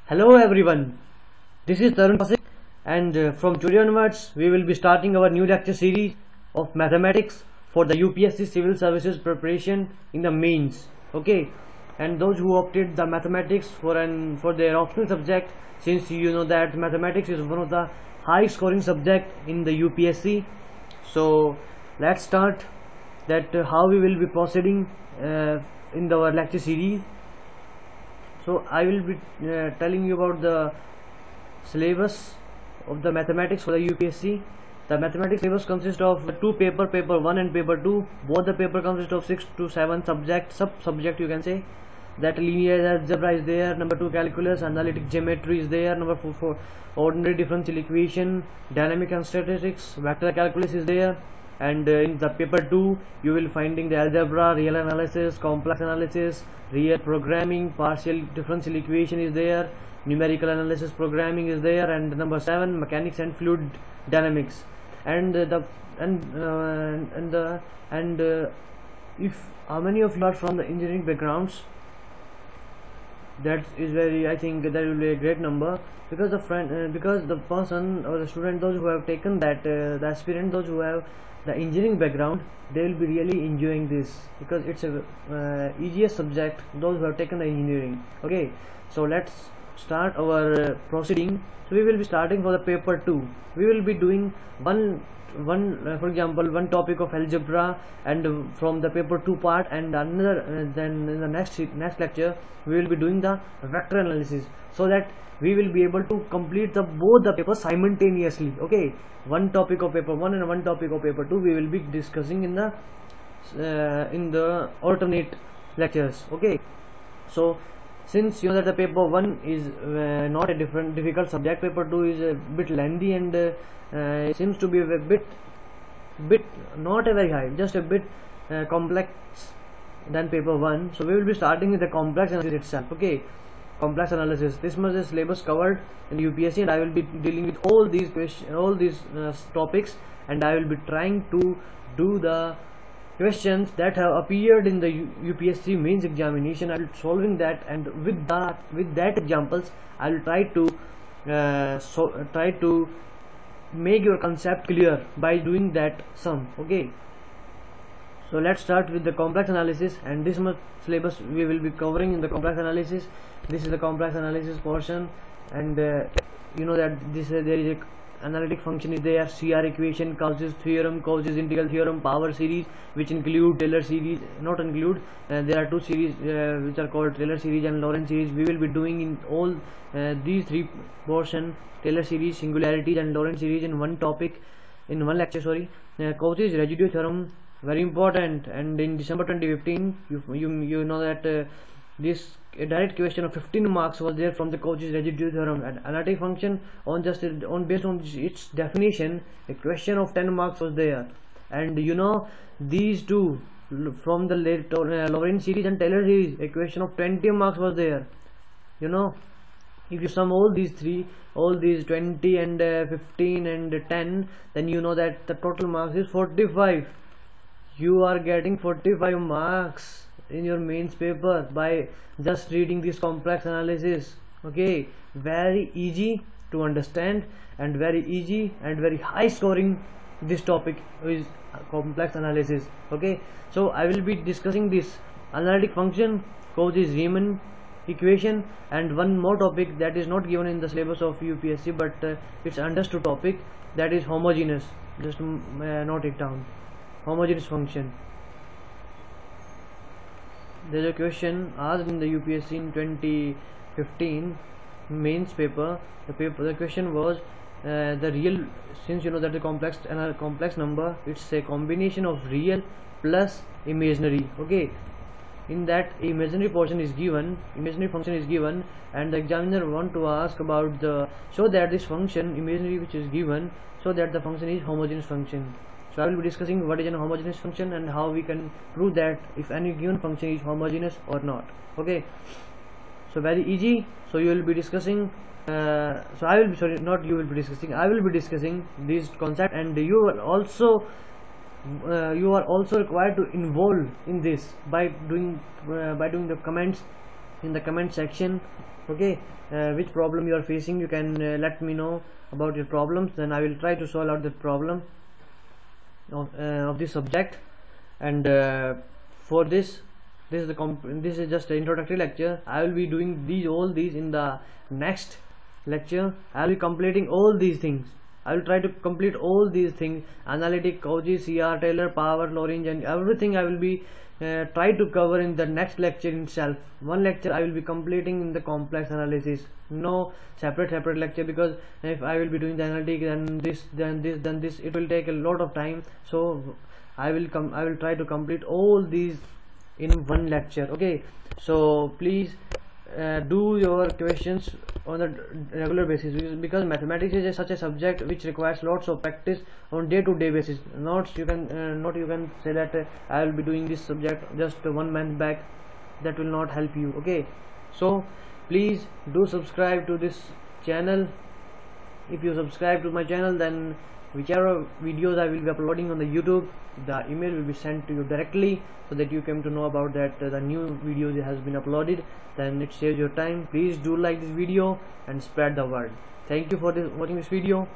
Hello everyone, this is Tarun Pasik and from today onwards we will be starting our new lecture series of mathematics for the UPSC Civil Services preparation in the mains. Okay, and those who opted the mathematics for their optional subject, since you know that mathematics is one of the high scoring subject in the UPSC. So let's start that how we will be proceeding in our lecture series. So I will be telling you about the syllabus of the mathematics for the UPSC. The mathematics syllabus consists of two paper 1 and paper 2. Both the paper consist of 6 to 7 sub-subject you can say. That linear algebra is there, number 2 calculus, analytic geometry is there, number 4 ordinary differential equation, dynamic and statistics, vector calculus is there. And in the paper 2 you will finding the algebra, real analysis, complex analysis, real programming, partial differential equation is there, numerical analysis programming is there, and number 7 mechanics and fluid dynamics. And if how many of you are from the engineering backgrounds, that is very, I think that will be a great number, because the person or the student, those who have taken that the aspirant, those who have the engineering background, they will be really enjoying this, because it's a easiest subject, those who have taken the engineering. Okay, so let's start our proceeding. So we will be starting for the paper 2. We will be doing for example one topic of algebra, and from the paper 2 part, and another then in the next lecture we will be doing the vector analysis, so that we will be able to complete both the papers simultaneously. Okay, one topic of paper 1 and one topic of paper 2 we will be discussing in the alternate lectures. Okay, so since you know that the paper 1 is not a difficult subject, paper 2 is a bit lengthy, and it seems to be a bit not a very high, just a bit complex than paper 1. So we will be starting with the complex analysis itself. Okay, complex analysis, this much is syllabus covered in UPSC, and I will be dealing with all these questions, all these topics, and I will be trying to do the questions that have appeared in the UPSC mains examination. I will be solving that, and with that examples I will try to make your concept clear by doing that sum. Okay, so let's start with the complex analysis, and this much syllabus we will be covering in the complex analysis. This is the complex analysis portion, and you know that there is a analytic function is there, CR equation, Cauchy's theorem, Cauchy's integral theorem, power series, which include Taylor series, not include, there are two series which are called Taylor series and Lorentz series. We will be doing in all these three portion, Taylor series, singularities and Lorentz series, in one topic, in one lecture. Sorry, Cauchy's residue theorem, very important. And in December 2015 you know that this a direct question of 15 marks was there from the Cauchy's residue theorem. And analytic function, based on its definition, a question of 10 marks was there. And you know these two from the Lorentz series and Taylor series, a question of 20 marks was there. You know, if you sum all these 20 and 15 and 10, then you know that the total marks is 45. You are getting 45 marks in your mains paper by just reading this complex analysis. Okay, very easy to understand and very easy and very high scoring. This topic is complex analysis. Okay, so I will be discussing this analytic function, Cauchy's Riemann equation, and one more topic that is not given in the syllabus of UPSC, but it's understood topic, that is homogeneous. Just note it down, homogeneous function. There is a question asked in the UPSC in 2015 mains paper. The question was the real, since you know that the complex number, it's a combination of real plus imaginary. Okay, in that imaginary portion is given, imaginary function is given, and the examiner want to ask about so that this function imaginary which is given, so that the function is homogeneous function. So I will be discussing what is an homogeneous function and how we can prove that if any given function is homogeneous or not. Okay, so very easy. So you will be discussing so I will be, sorry, not you will be discussing, I will be discussing this concept, and you are also required to involve in this by doing the comments in the comment section. Okay, which problem you are facing, you can let me know about your problems, then I will try to solve out the problem of this subject. And for this is just an introductory lecture. I will be doing all these in the next lecture. I will be completing all these things. I will try to complete all these things: analytic, Cauchy, CR, Taylor, power, Lorentz, and everything I will be try to cover in the next lecture itself. One lecture I will be completing in the complex analysis, no separate lecture, because if I will be doing the analytic, then this, it will take a lot of time. So I will try to complete all these in one lecture. Okay, so please do your questions on a regular basis, because mathematics is such a subject which requires lots of practice on day-to-day basis. Not you can say that I will be doing this subject just 1 month back. That will not help you. Okay, so please do subscribe to this channel. If you subscribe to my channel, then whichever videos I will be uploading on the YouTube, the email will be sent to you directly, so that you come to know about that the new video has been uploaded. Then it saves your time. Please do like this video and spread the word. Thank you for watching this video.